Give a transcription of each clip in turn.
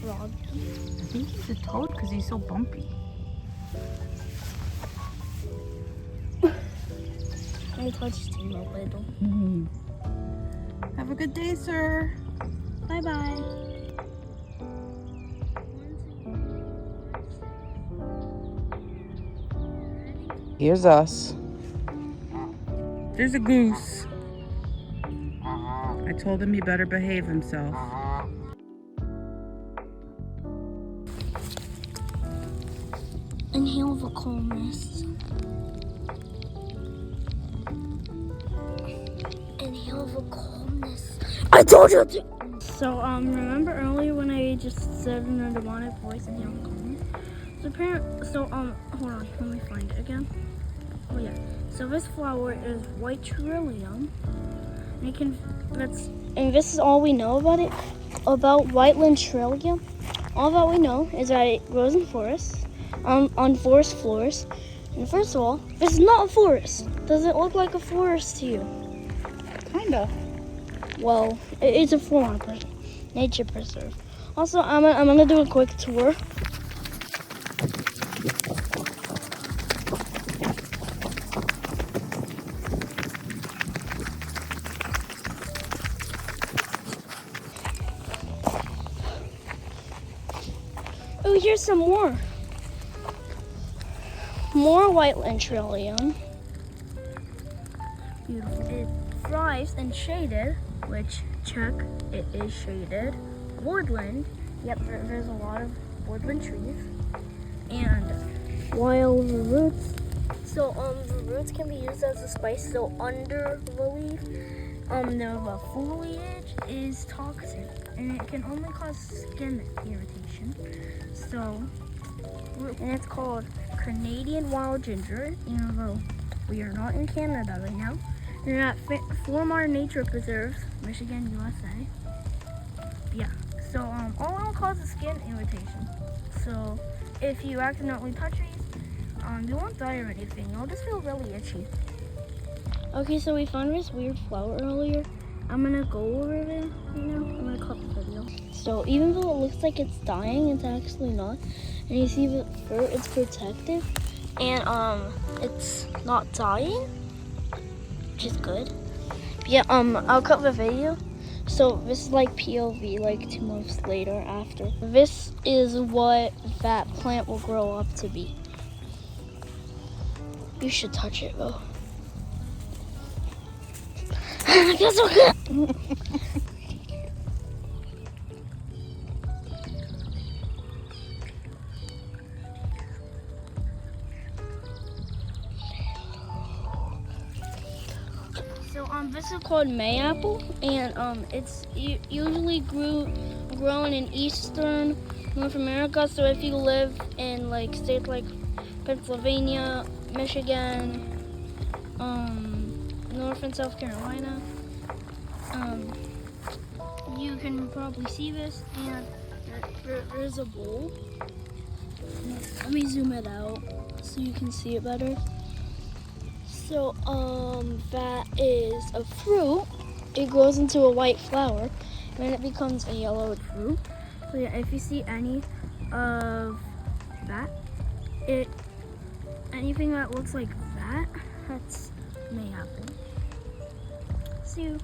frog. I think he's a toad because he's so bumpy. I touched him a little. Have a good day, sir. Bye-bye. Here's us. There's a goose. I told him he better behave himself. Inhale the calmness. Inhale the calmness. I told you to. So remember earlier when I just said in a demonic voice, inhale the calmness? So hold on, let me find it again. Oh yeah. So this flower is white trillium. And this is all we know about it, about whiteland trillium. All that we know is that it grows in forests, on forest floors. And first of all, this is not a forest. Does it look like a forest to you? Kinda. Well, it's a Formar nature preserve. Also, I'm gonna do a quick tour. Oh, here's some more. More whiteland trillium. Beautiful. It thrives in shaded, which check, it is shaded. Woodland. Yep, there's a lot of woodland trees. And wild roots. So the roots can be used as a spice. So under the leaf, the foliage is toxic and it can only cause skin irritation. So, and it's called Canadian wild ginger, even though we are not in Canada right now. We're at Formar Nature Preserves, Michigan, USA. Yeah, so all it'll cause is skin irritation. So if you accidentally touch these, you won't die or anything. You'll just feel really itchy. Okay, so we found this weird flower earlier. I'm gonna go over there right now. I'm gonna cut the video. So even though it looks like it's dying, it's actually not. And you see the fur, it's protective. And it's not dying, which is good. But yeah, I'll cut the video. So this is like POV, like 2 months later after. This is what that plant will grow up to be. You should touch it though. That's so good. So this is called mayapple, and it's usually grown in eastern North America. So if you live in like states like Pennsylvania, Michigan, North and South Carolina, you can probably see this, and there's a bowl. Let me zoom it out so you can see it better. So that is a fruit. It grows into a white flower, and then it becomes a yellow fruit. So yeah, if you see any of that, anything that looks like that, that's mayapple. See you.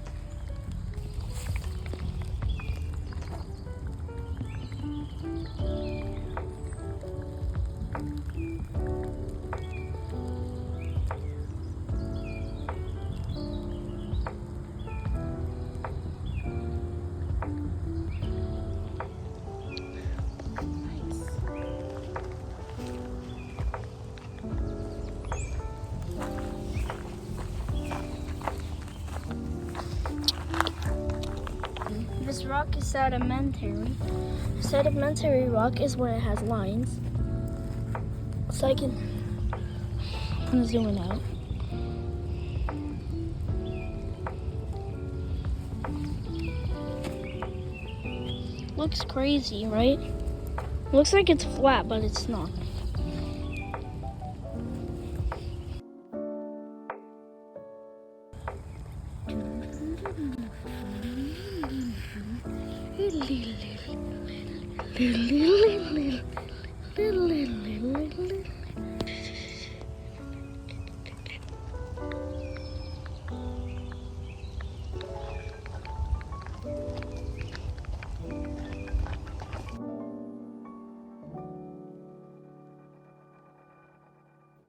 This rock is sedimentary. Sedimentary rock is when it has lines. So I'm zooming out. Looks crazy, right? Looks like it's flat, but it's not. Little, little, little, little, little, little, little, little.